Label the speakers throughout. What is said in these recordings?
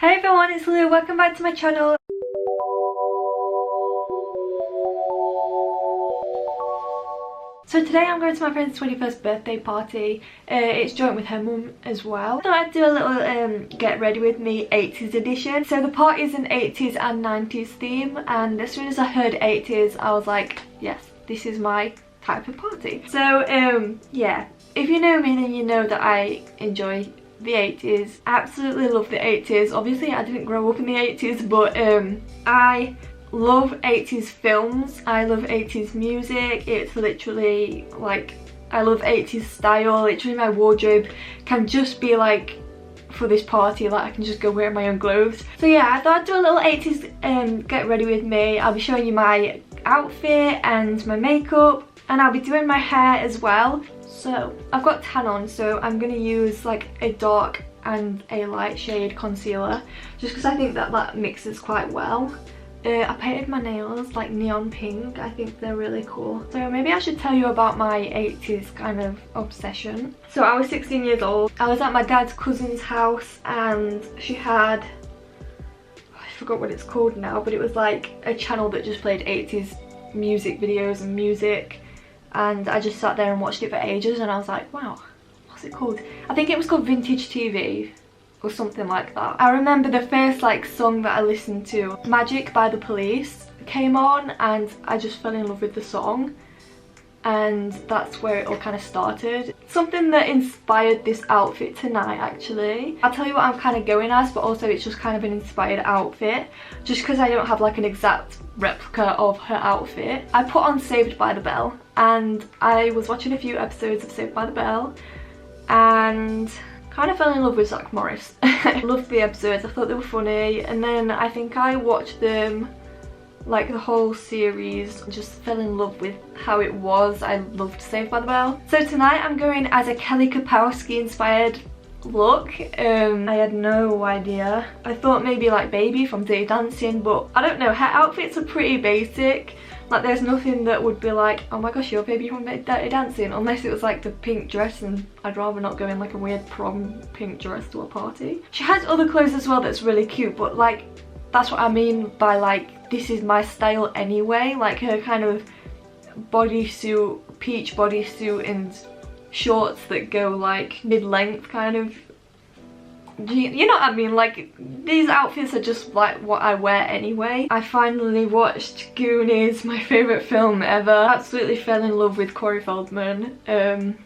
Speaker 1: Hey everyone, it's Lou. Welcome back to my channel. So today I'm going to my friend's 21st birthday party. It's joint with her mum as well. I thought I'd do a little get ready with me 80s edition. So the party's an 80s and 90s theme, and as soon as I heard 80s I was like, yes, this is my type of party. So yeah, if you know me then you know that I enjoy the 80s. Absolutely love the 80s. Obviously I didn't grow up in the 80s, but I love 80s films. I love 80s music. It's literally like, I love 80s style. Literally my wardrobe can just be like for this party, like I can just go wear my own clothes. So yeah, I thought I'd do a little 80s get ready with me. I'll be showing you my outfit and my makeup, and I'll be doing my hair as well. So I've got tan on, so I'm gonna use like a dark and a light shade concealer just because I think that mixes quite well. I painted my nails like neon pink. I think they're really cool. So maybe I should tell you about my 80s kind of obsession. So I was 16 years old. I was at my dad's cousin's house and she had, I forgot what it's called now, but it was like a channel that just played 80s music videos and music. And I just sat there and watched it for ages and I was like, wow, what's it called? I think it was called Vintage TV or something like that. I remember the first like song that I listened to, Magic by The Police, came on and I just fell in love with the song, and that's where it all kind of started. Something that inspired this outfit tonight actually. I'll tell you what I'm kind of going as, but also it's just kind of an inspired outfit just because I don't have like an exact replica of her outfit. I put on Saved by the Bell and I was watching a few episodes of Saved by the Bell and kind of fell in love with Zach Morris. I loved the episodes, I thought they were funny, and then I think I watched them like the whole series, just fell in love with how it was. I loved Saved by the Bell. So tonight I'm going as a Kelly Kapowski inspired look. I had no idea. I thought maybe like Baby from Dirty Dancing, but I don't know, her outfits are pretty basic. Like there's nothing that would be like, oh my gosh, you're Baby from Dirty Dancing, unless it was like the pink dress, and I'd rather not go in like a weird prom pink dress to a party. She has other clothes as well that's really cute, but like that's what I mean by like, this is my style anyway. Like her kind of bodysuit, peach bodysuit and shorts that go like mid-length kind of, you know what I mean, like these outfits are just like what I wear anyway. I finally watched Goonies, my favourite film ever. Absolutely fell in love with Corey Feldman, and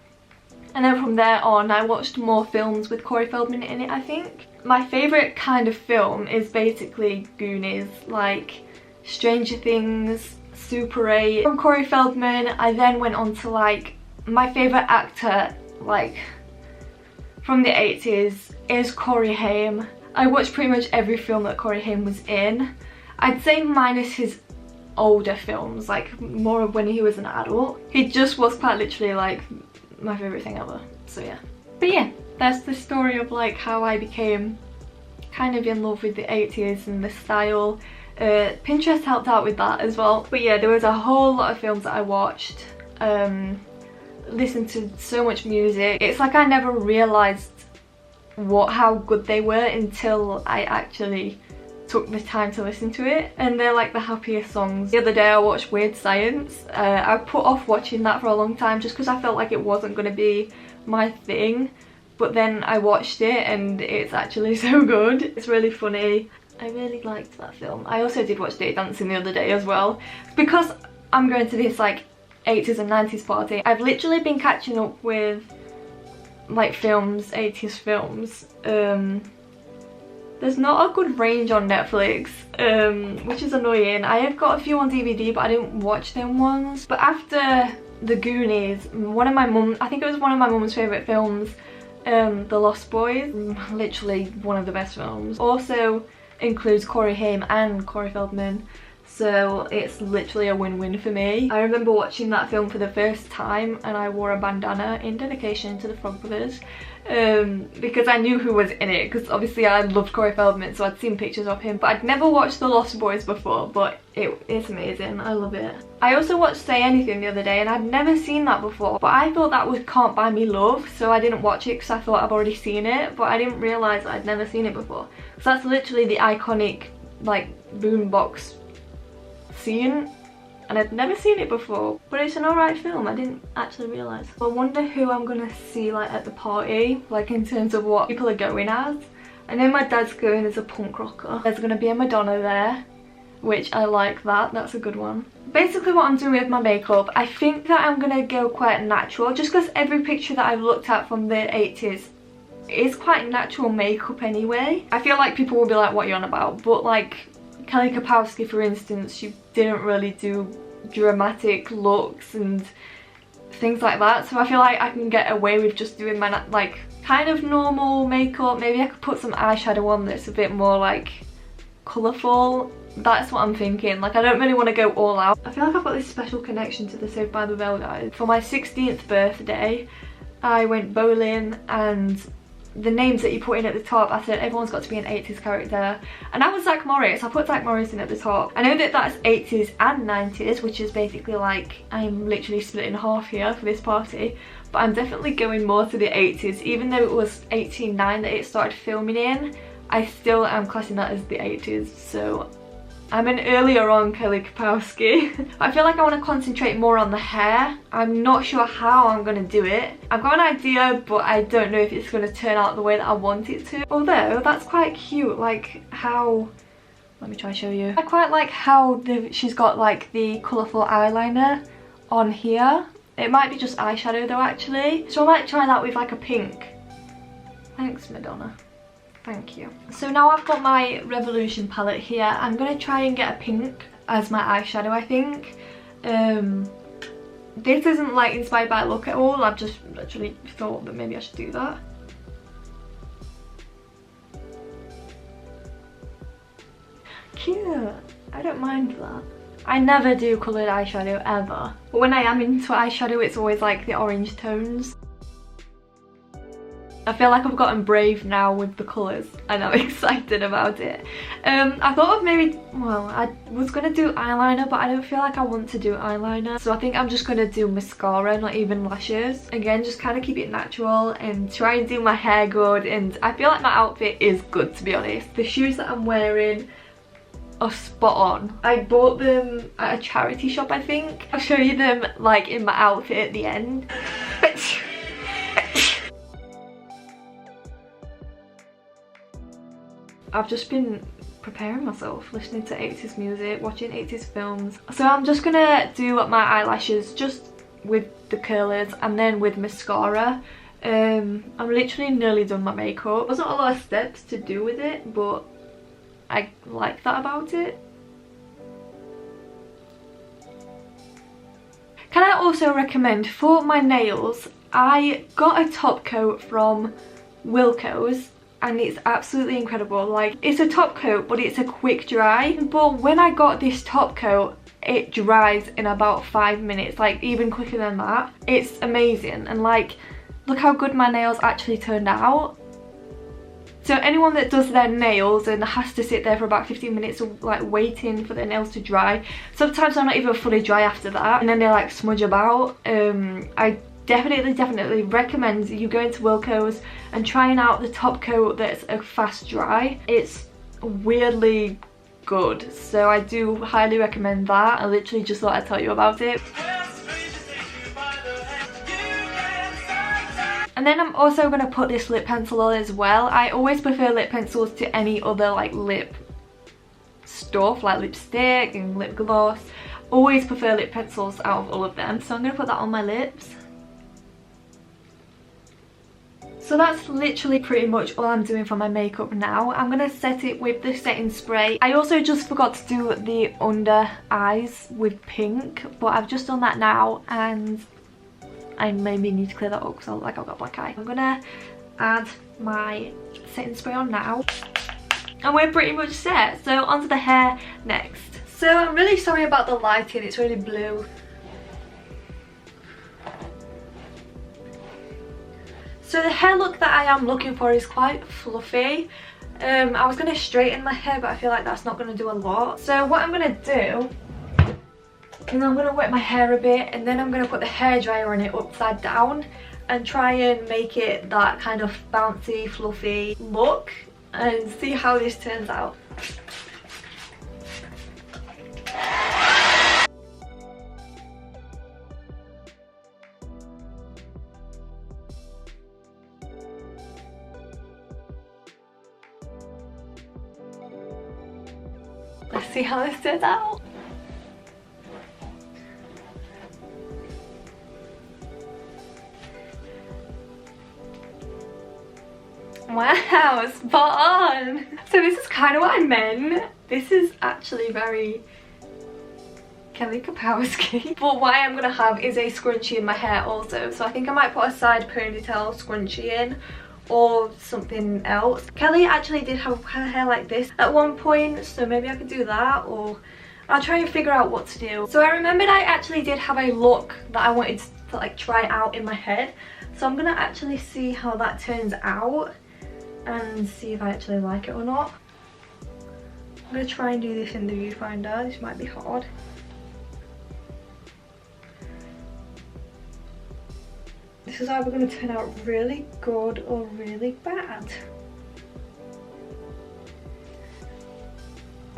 Speaker 1: then from there on I watched more films with Corey Feldman in it. I think my favourite kind of film is basically Goonies, like Stranger Things, Super 8. From Corey Feldman I then went on to like my favourite actor like from the 80s is Corey Haim. I watched pretty much every film that Corey Haim was in. I'd say minus his older films, like more of when he was an adult. He just was quite literally like my favourite thing ever, so yeah. But yeah, that's the story of like how I became kind of in love with the 80s and the style. Pinterest helped out with that as well. But yeah, there was a whole lot of films that I watched, listened to so much music. It's like I never realised how good they were until I actually took the time to listen to it, and they're like the happiest songs. The other day I watched Weird Science. I put off watching that for a long time just because I felt like it wasn't going to be my thing, but then I watched it and it's actually so good. It's really funny. I really liked that film. I also did watch Dirty Dancing the other day as well. Because I'm going to this like 80s and 90s party, I've literally been catching up with like films, 80s films. There's not a good range on Netflix, which is annoying. I have got a few on DVD but I didn't watch them ones. But after the Goonies, I think it was one of my mum's favourite films, The Lost Boys, literally one of the best films. Also includes Corey Haim and Corey Feldman, so it's literally a win-win for me. I remember watching that film for the first time and I wore a bandana in dedication to the Frog Brothers, because I knew who was in it, because obviously I loved Corey Feldman, so I'd seen pictures of him, but I'd never watched The Lost Boys before, but it's amazing. I love it. I also watched Say Anything the other day and I'd never seen that before, but I thought that was Can't Buy Me Love, so I didn't watch it because I thought I've already seen it, but I didn't realise I'd never seen it before. So that's literally the iconic like boombox scene, and I'd never seen it before, but it's an alright film. I didn't actually realise. I wonder who I'm gonna see like at the party, like in terms of what people are going as. I know my dad's going as a punk rocker. There's gonna be a Madonna there, which I like that, that's a good one. Basically what I'm doing with my makeup, I think that I'm gonna go quite natural, just because every picture that I've looked at from the 80s is quite natural makeup anyway. I feel like people will be like, what are you on about? But like Kelly Kapowski, for instance, she didn't really do dramatic looks and things like that, so I feel like I can get away with just doing my like kind of normal makeup. Maybe I could put some eyeshadow on that's a bit more like colourful. That's what I'm thinking. Like, I don't really want to go all out. I feel like I've got this special connection to the Saved by the Bell guys. For my 16th birthday I went bowling, and the names that you put in at the top, I said everyone's got to be an 80s character, and I was Zach Morris. I put Zach Morris in at the top. I know that that's 80s and 90s, which is basically like I'm literally split in half here for this party, but I'm definitely going more to the 80s. Even though it was 1889 that it started filming in, I still am classing that as the 80s, so I'm an earlier on Kelly Kapowski. I feel like I want to concentrate more on the hair. I'm not sure how I'm going to do it. I've got an idea, but I don't know if it's going to turn out the way that I want it to. Although, that's quite cute, like how... Let me try and show you. I quite like how she's got like the colourful eyeliner on here. It might be just eyeshadow though actually. So I might try that with like a pink. Thanks Madonna. Thank you. So now I've got my Revolution palette here. I'm going to try and get a pink as my eyeshadow, I think. This isn't like inspired by a look at all. I've just literally thought that maybe I should do that. Cute. I don't mind that. I never do coloured eyeshadow ever. But when I am into eyeshadow, it's always like the orange tones. I feel like I've gotten brave now with the colours and I'm excited about it. I thought of maybe, well, I was going to do eyeliner, but I don't feel like I want to do eyeliner. So I think I'm just going to do mascara, not even lashes. Again, just kind of keep it natural and try and do my hair good. And I feel like my outfit is good, to be honest. The shoes that I'm wearing are spot on. I bought them at a charity shop, I think. I'll show you them like in my outfit at the end. I've just been preparing myself, listening to 80s music, watching 80s films. So I'm just gonna do my eyelashes just with the curlers and then with mascara. I'm literally nearly done my makeup. There's not a lot of steps to do with it, but I like that about it. Can I also recommend for my nails, I got a top coat from Wilko's and it's absolutely incredible. Like, it's a top coat but it's a quick dry, but when I got this top coat it dries in about 5 minutes, like even quicker than that. It's amazing, and like look how good my nails actually turned out. So anyone that does their nails and has to sit there for about 15 minutes like waiting for their nails to dry, sometimes they're not even fully dry after that and then they like smudge about. I definitely recommend you going to Wilko's and trying out the top coat that's a fast dry. It's weirdly good, so I do highly recommend that. I literally just thought I'd tell you about it. And then I'm also going to put this lip pencil on as well. I always prefer lip pencils to any other like lip stuff, like lipstick and lip gloss. Always prefer lip pencils out of all of them. So I'm going to put that on my lips. So that's literally pretty much all I'm doing for my makeup now. I'm going to set it with the setting spray. I also just forgot to do the under eyes with pink, but I've just done that now and I maybe need to clear that up because I look like I've got black eye. I'm going to add my setting spray on now and we're pretty much set. So onto the hair next. So I'm really sorry about the lighting, it's really blue. So the hair look that I am looking for is quite fluffy. I was going to straighten my hair, but I feel like that's not going to do a lot. So what I'm going to do is I'm going to wet my hair a bit, and then I'm going to put the hairdryer on it upside down and try and make it that kind of bouncy, fluffy look, and see how this turns out. Let's see how this turns out. Wow, spot on! So this is kind of what I meant. This is actually very Kelly Kapowski. But what I am going to have is a scrunchie in my hair also. So I think I might put a side ponytail scrunchie in, or something else. Kelly actually did have her hair like this at one point, so maybe I could do that, or I'll try and figure out what to do. So I remembered I actually did have a look that I wanted to like try out in my head, so I'm gonna actually see how that turns out and see if I actually like it or not. I'm gonna try and do this in the viewfinder. This might be hard. This is either going to turn out really good or really bad.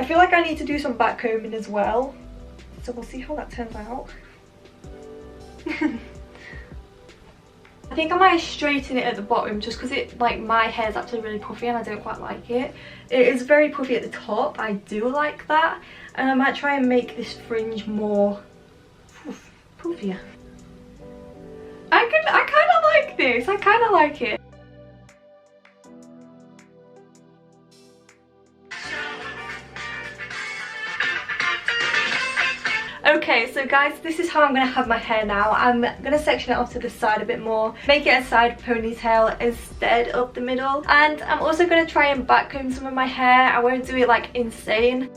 Speaker 1: I feel like I need to do some back combing as well, so we'll see how that turns out. I think I might straighten it at the bottom just because it, like, my hair is actually really puffy and I don't quite like it. It is very puffy at the top, I do like that, and I might try and make this fringe more puffier. I kind of like this. I kind of like it. Okay, so guys, this is how I'm going to have my hair now. I'm going to section it off to the side a bit more, make it a side ponytail instead of the middle. And I'm also going to try and back comb some of my hair. I won't do it like insane.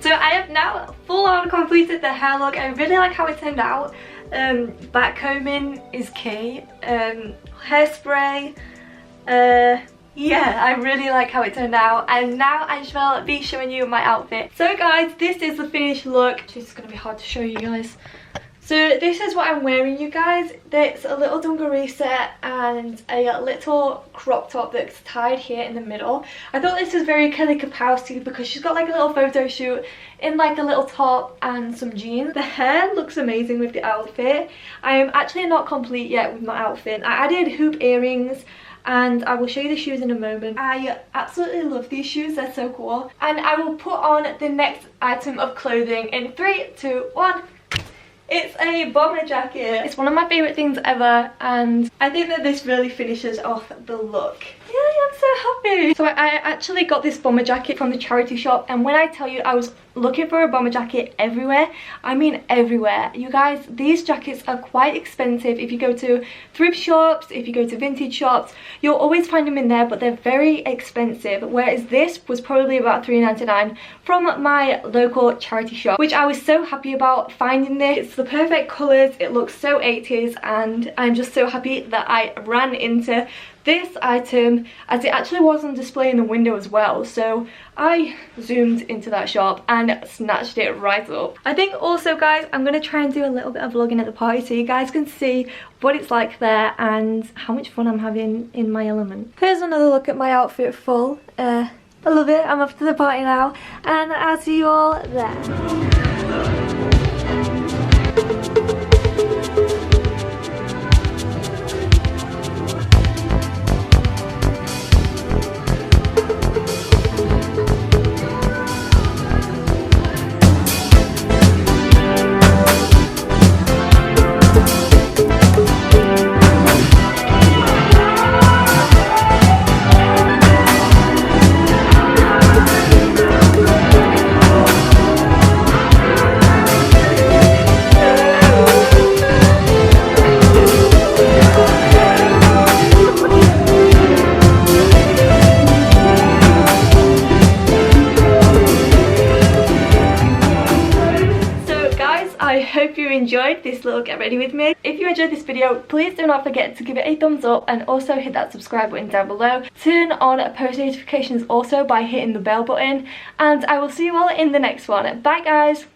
Speaker 1: So I have now full on completed the hair look. I really like how it turned out. Back combing is key. Hairspray. Yeah, I really like how it turned out. And now I shall be showing you my outfit. So guys, this is the finished look. It's gonna be hard to show you guys. So this is what I'm wearing, you guys. It's a little dungaree set and a little crop top that's tied here in the middle. I thought this was very Kelly Kapowski because she's got like a little photo shoot in like a little top and some jeans. The hair looks amazing with the outfit. I am actually not complete yet with my outfit. I added hoop earrings and I will show you the shoes in a moment. I absolutely love these shoes, they're so cool. And I will put on the next item of clothing in 3, 2, 1. It's a bomber jacket. It's one of my favourite things ever, and I think that this really finishes off the look. Yay, I'm so happy. So I actually got this bomber jacket from the charity shop, and when I tell you I was looking for a bomber jacket everywhere, I mean everywhere. You guys, these jackets are quite expensive. If you go to thrift shops, if you go to vintage shops, you'll always find them in there, but they're very expensive, whereas this was probably about £3.99 from my local charity shop, which I was so happy about finding this. It's the perfect colours, it looks so 80s, and I'm just so happy that I ran into this item as it actually was on display in the window as well. So I zoomed into that shop and snatched it right up. I think also, guys, I'm going to try and do a little bit of vlogging at the party so you guys can see what it's like there and how much fun I'm having in my element. Here's another look at my outfit full. I love it. I'm off to the party now and I'll see you all there. hope you enjoyed this little get ready with me. If you enjoyed this video, please do not forget to give it a thumbs up and also hit that subscribe button down below. Turn on post notifications also by hitting the bell button, and I will see you all in the next one. Bye guys!